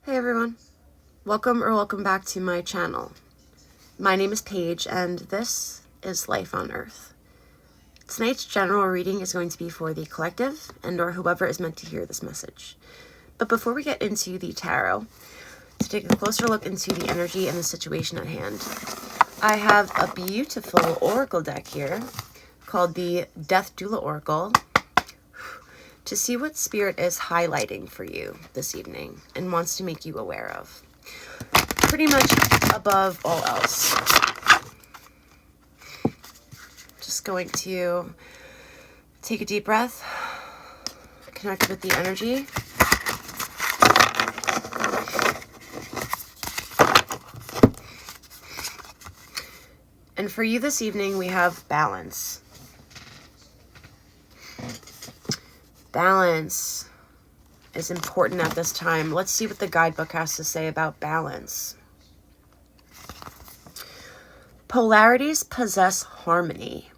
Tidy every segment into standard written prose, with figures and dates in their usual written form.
Hey everyone, welcome back to my channel. My name is Paige and this is Life on Earth. Tonight's general reading is going to be for the collective and or whoever is meant to hear this message. But before we get into the tarot, to take a closer look into the energy and the situation at hand, I have a beautiful oracle deck here called the Death Doula Oracle to see what Spirit is highlighting for you this evening and wants to make you aware of. Pretty much above all else. Just going to take a deep breath, connect with the energy. And for you this evening, we have balance. Balance is important at this time. Let's see what the guidebook has to say about balance. Polarities possess harmony.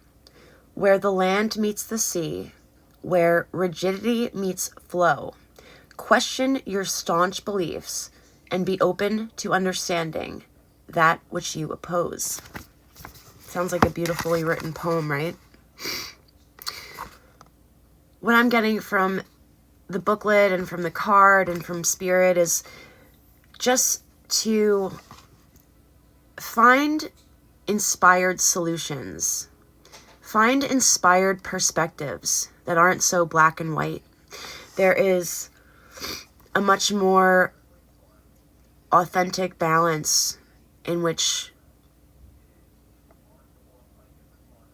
Where the land meets the sea, where rigidity meets flow, question your staunch beliefs and be open to understanding that which you oppose. Sounds like a beautifully written poem, right? What I'm getting from the booklet and from the card and from Spirit is just to find inspired solutions. Find inspired perspectives that aren't so black and white. There is a much more authentic balance in which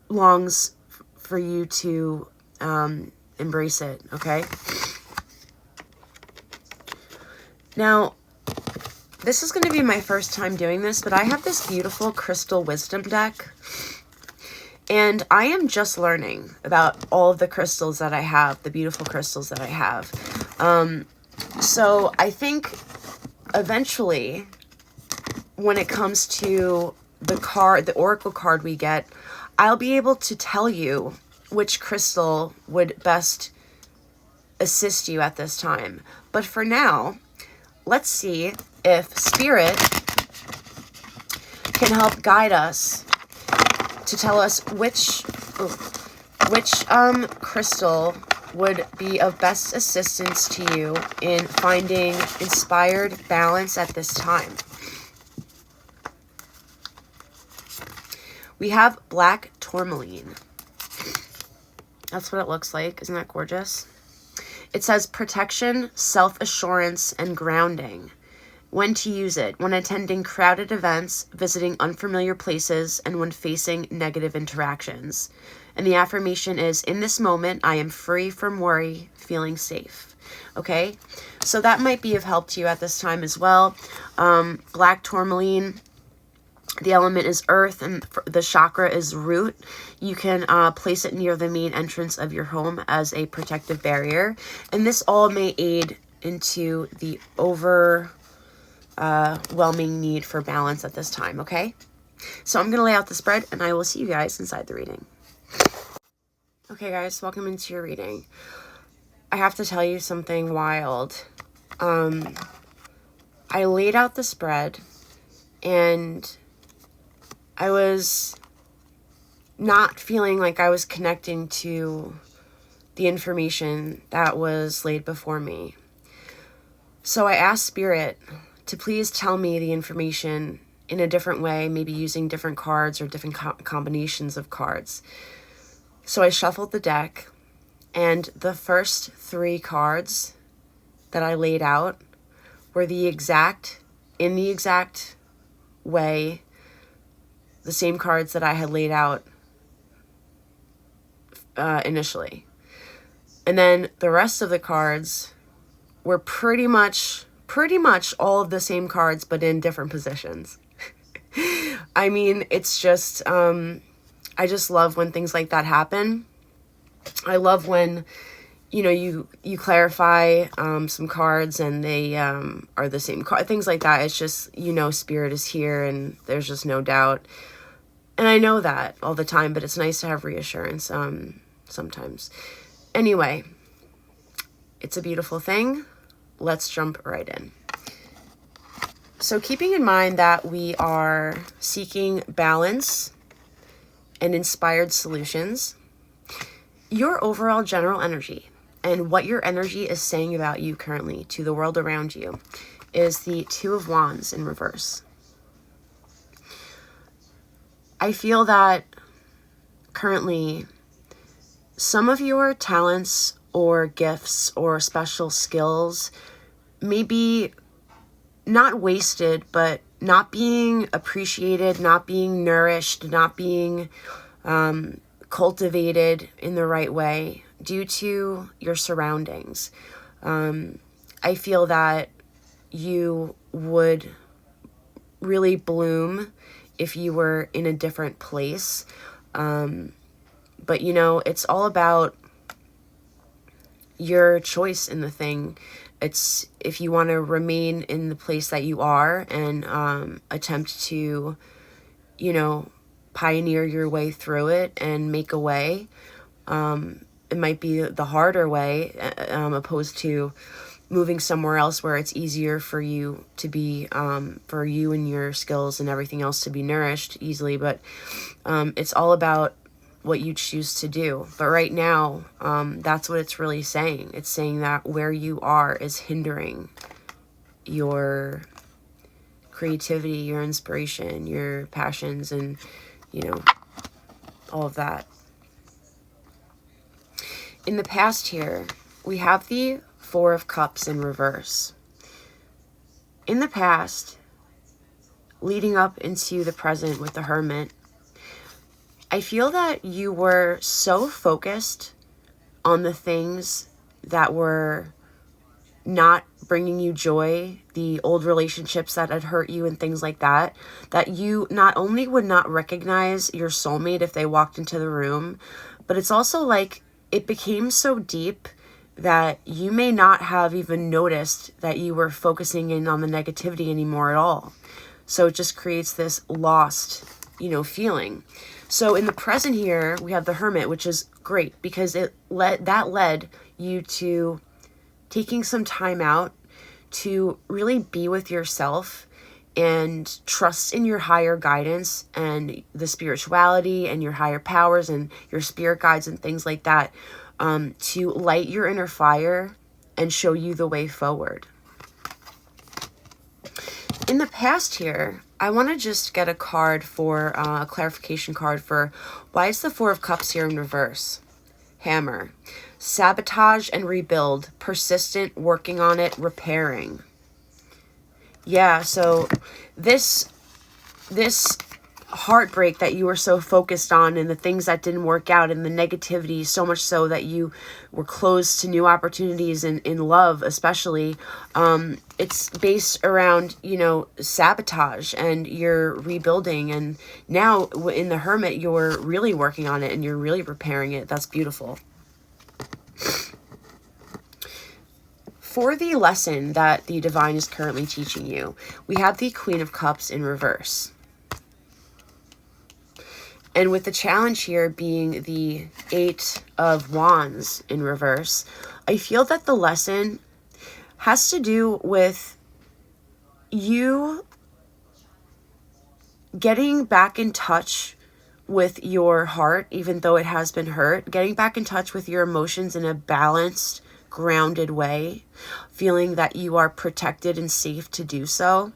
longs for you to embrace it, okay? Now, this is going to be my first time doing this, but I have this beautiful crystal wisdom deck, and I am just learning about all of the crystals that I have, the beautiful crystals that I have. So I think eventually, when it comes to the card, the oracle card we get, I'll be able to tell you which crystal would best assist you at this time. But for now, let's see if Spirit can help guide us to tell us which crystal would be of best assistance to you in finding inspired balance at this time. We have black tourmaline. That's what it looks like. Isn't that gorgeous? It says protection, self-assurance, and grounding. When to use it: when attending crowded events, visiting unfamiliar places, and when facing negative interactions. And the affirmation is, in this moment, I am free from worry, feeling safe. Okay? So that might be of help to you at this time as well. Black tourmaline, the element is earth and the chakra is root. You can place it near the main entrance of your home as a protective barrier. And this all may aid into the overwhelming need for balance at this time, okay? So I'm going to lay out the spread and I will see you guys inside the reading. Okay, guys, welcome into your reading. I have to tell you something wild. I laid out the spread and I was not feeling like I was connecting to the information that was laid before me. So I asked Spirit to please tell me the information in a different way, maybe using different cards or different combinations of cards. So I shuffled the deck, and the first 3 cards that I laid out were in the exact way, the same cards that I had laid out initially. And then the rest of the cards were pretty much all of the same cards, but in different positions. I mean, it's just, I just love when things like that happen. I love when, you clarify some cards and they are the same card, things like that. It's just, Spirit is here and there's just no doubt. And I know that all the time, but it's nice to have reassurance sometimes. Anyway, it's a beautiful thing. Let's jump right in. So keeping in mind that we are seeking balance and inspired solutions, your overall general energy and what your energy is saying about you currently to the world around you is the Two of Wands in reverse. I feel that currently some of your talents or gifts or special skills may be not wasted, but not being appreciated, not being nourished, not being cultivated in the right way due to your surroundings. I feel that you would really bloom if you were in a different place. But, you know, it's all about your choice in the thing. It's if you want to remain in the place that you are and attempt to, you know, pioneer your way through it and make a way. It might be the harder way, opposed to moving somewhere else where it's easier for you to be, for you and your skills and everything else to be nourished easily. But it's all about what you choose to do. But right now, that's what it's really saying. It's saying that where you are is hindering your creativity, your inspiration, your passions, and, you know, all of that. In the past here, we have the Four of Cups in reverse. In the past, leading up into the present with the Hermit, I feel that you were so focused on the things that were not bringing you joy, the old relationships that had hurt you and things like that, that you not only would not recognize your soulmate if they walked into the room, but it's also like it became so deep that you may not have even noticed that you were focusing in on the negativity anymore at all. So it just creates this lost, you know, feeling. So in the present here, we have the Hermit, which is great because that led you to taking some time out to really be with yourself and trust in your higher guidance and the spirituality and your higher powers and your spirit guides and things like that, to light your inner fire and show you the way forward. In the past here, I want to just get a card for a clarification card for why is the Four of Cups here in reverse? Hammer. Sabotage and rebuild. Persistent, working on it, repairing. Yeah, so this heartbreak that you were so focused on and the things that didn't work out and the negativity, so much so that you were closed to new opportunities in love especially, it's based around, you know, sabotage, and you're rebuilding, and now in the Hermit you're really working on it and you're really repairing it. That's beautiful. For the lesson that the Divine is currently teaching you, we have the Queen of Cups in reverse. And with the challenge here being the Eight of Wands in reverse, I feel that the lesson has to do with you getting back in touch with your heart, even though it has been hurt, getting back in touch with your emotions in a balanced, grounded way, feeling that you are protected and safe to do so.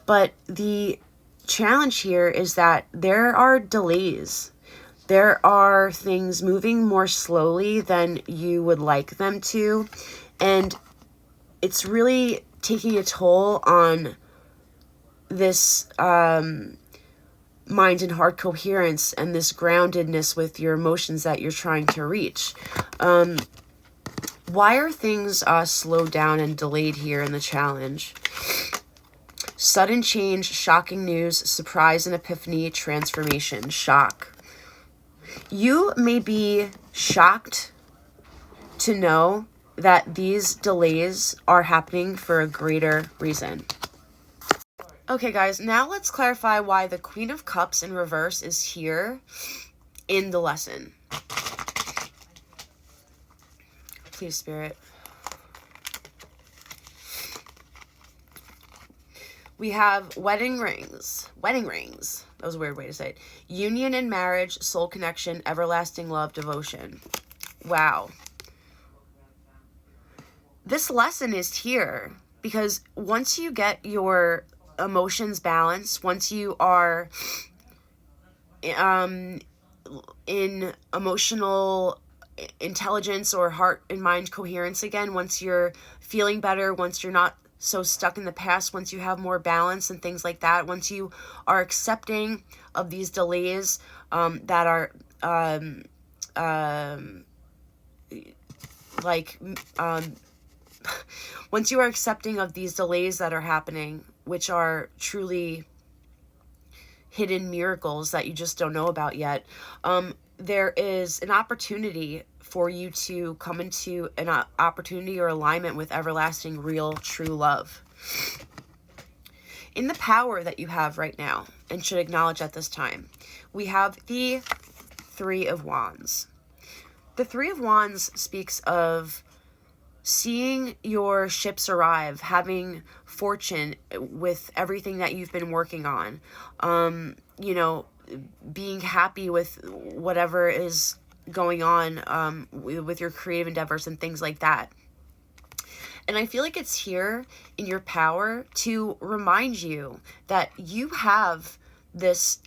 But the challenge here is that there are delays. There are things moving more slowly than you would like them to, and it's really taking a toll on this mind and heart coherence and this groundedness with your emotions that you're trying to reach. Why are things slowed down and delayed here in the challenge? Sudden change, shocking news, surprise and epiphany, transformation, shock. You may be shocked to know that these delays are happening for a greater reason. Okay, guys, now let's clarify why the Queen of Cups in reverse is here in the lesson. Please, Spirit. We have wedding rings. Wedding rings. That was a weird way to say it. Union and marriage, soul connection, everlasting love, devotion. Wow. This lesson is here because once you get your emotions balanced, once you are in emotional intelligence or heart and mind coherence again, once you're feeling better, once you're not so stuck in the past, once you have more balance and things like that, once you are accepting of these delays that are once you are accepting of these delays that are happening, which are truly hidden miracles that you just don't know about yet, there is an opportunity for you to come into an opportunity or alignment with everlasting, real, true love. In the power that you have right now, and should acknowledge at this time, we have the Three of Wands. The Three of Wands speaks of seeing your ships arrive, having fortune with everything that you've been working on, being happy with whatever is going on with your creative endeavors and things like that. And I feel like it's here in your power to remind you that you have this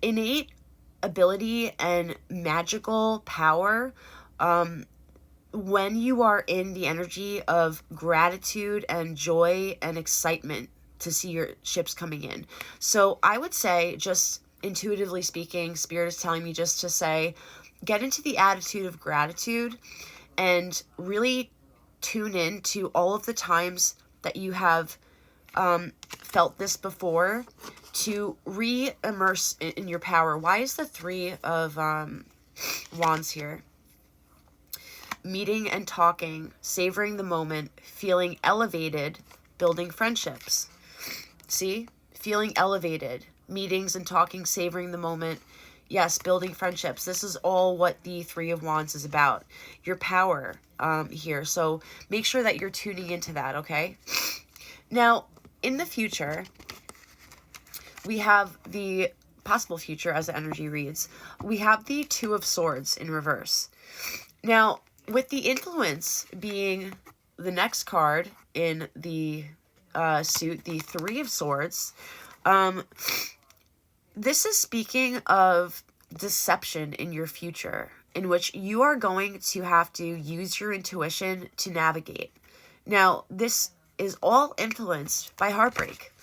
innate ability and magical power when you are in the energy of gratitude and joy and excitement to see your ships coming in. So I would say, just intuitively speaking, Spirit is telling me just to say, get into the attitude of gratitude and really tune in to all of the times that you have felt this before, to re-immerse in your power. Why is the Three of Wands here? Meeting and talking, savoring the moment, feeling elevated, building friendships. See? Feeling elevated, meetings and talking, savoring the moment. Yes, building friendships. This is all what the Three of Wands is about. Your power here. So make sure that you're tuning into that, okay? Now, in the future, we have the possible future as the energy reads. We have the Two of Swords in reverse. Now, with the influence being the next card in the suit, the Three of Swords, this is speaking of deception in your future, in which you are going to have to use your intuition to navigate. Now, this is all influenced by heartbreak.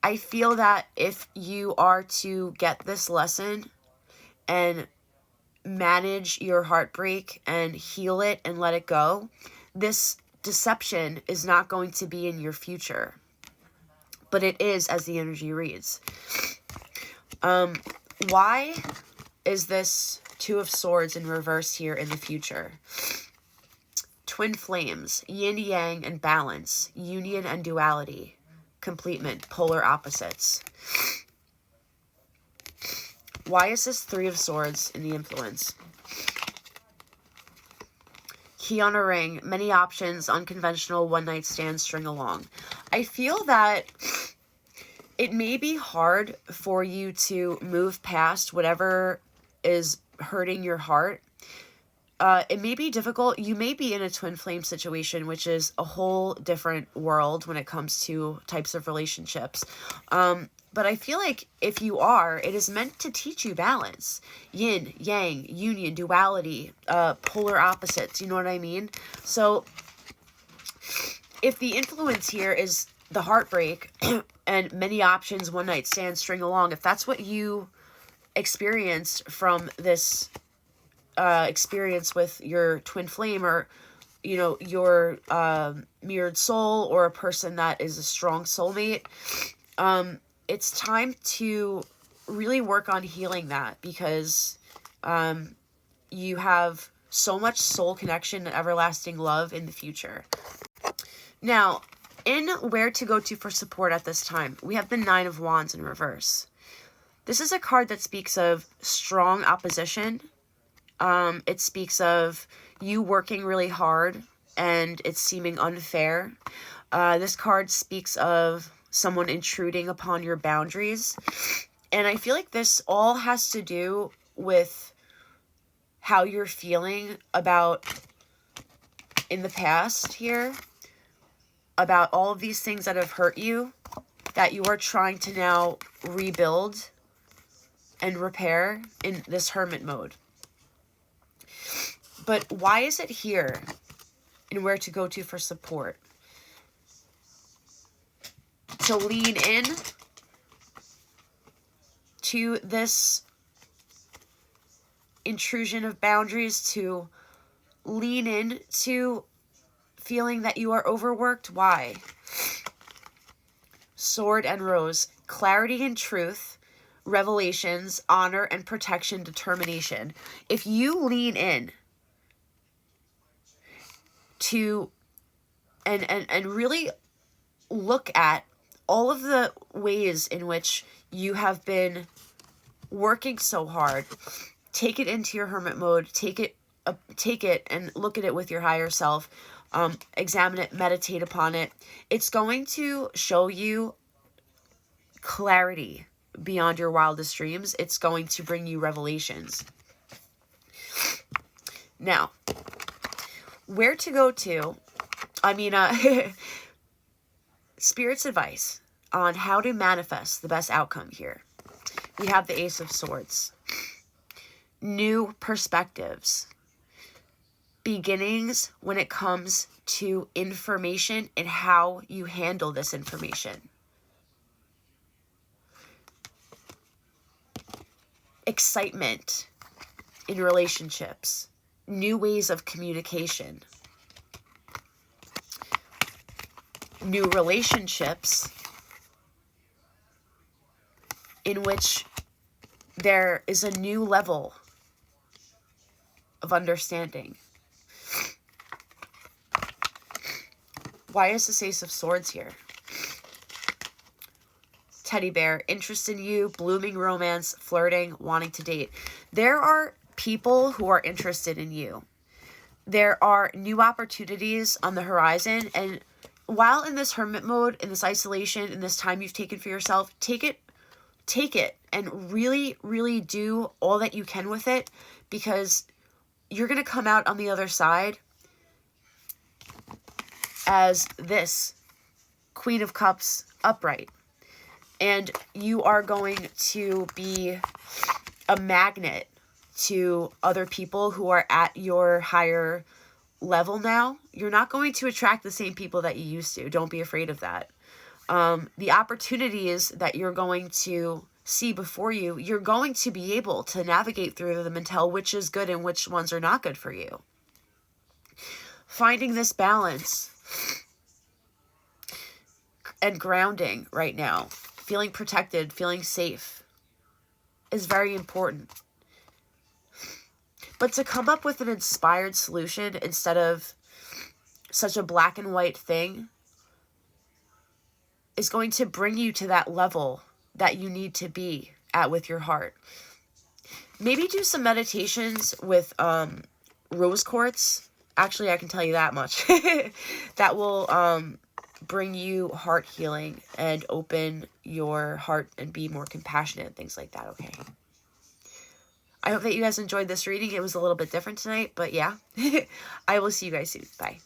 I feel that if you are to get this lesson and manage your heartbreak and heal it and let it go, this deception is not going to be in your future. But it is, as the energy reads. Why is this Two of Swords in reverse here in the future? Twin flames, yin yang and balance, union and duality, completement, polar opposites. Why is this Three of Swords in the influence? Key on a ring, many options, unconventional, one-night stand, string along. I feel that it may be hard for you to move past whatever is hurting your heart. It may be difficult. You may be in a twin flame situation, which is a whole different world when it comes to types of relationships. But I feel like if you are, it is meant to teach you balance. Yin, yang, union, duality, polar opposites. You know what I mean? So if the influence here is the heartbreak and many options, one night stand, string along, if that's what you experienced from this experience with your twin flame, or your mirrored soul, or a person that is a strong soulmate, it's time to really work on healing that, because you have so much soul connection and everlasting love in the future. Now, in where to go to for support at this time, we have the Nine of Wands in reverse. This is a card that speaks of strong opposition. It speaks of you working really hard and it's seeming unfair. This card speaks of someone intruding upon your boundaries. And I feel like this all has to do with how you're feeling about in the past here, about all of these things that have hurt you, that you are trying to now rebuild and repair in this hermit mode. But why is it here and where to go to for support? To lean in to this intrusion of boundaries, to lean in to feeling that you are overworked. Why? Sword and Rose. Clarity and truth, revelations, honor and protection, determination. If you lean in to and really look at all of the ways in which you have been working so hard, take it into your hermit mode, take it and look at it with your higher self, examine it, meditate upon it. It's going to show you clarity beyond your wildest dreams. It's going to bring you revelations. Now, where to go to, Spirit's advice on how to manifest the best outcome here. We have the Ace of Swords. New perspectives. Beginnings when it comes to information and how you handle this information. Excitement in relationships. New ways of communication. New relationships in which there is a new level of understanding. Why is this Ace of Swords here? Teddy bear, interest in you, blooming romance, flirting, wanting to date. There are people who are interested in you. There are new opportunities on the horizon, and while in this hermit mode, in this isolation, in this time you've taken for yourself, take it and really, really do all that you can with it, because you're going to come out on the other side as this Queen of Cups upright. And you are going to be a magnet to other people who are at your higher level now. You're not going to attract the same people that you used to. Don't be afraid of that. The opportunities that you're going to see before you, you're going to be able to navigate through them and tell which is good and which ones are not good for you. Finding this balance and grounding right now, feeling protected, feeling safe, is very important. But to come up with an inspired solution instead of such a black and white thing is going to bring you to that level that you need to be at with your heart. Maybe do some meditations with rose quartz. Actually, I can tell you that much. That will bring you heart healing and open your heart and be more compassionate and things like that, okay? I hope that you guys enjoyed this reading. It was a little bit different tonight, but yeah. I will see you guys soon. Bye.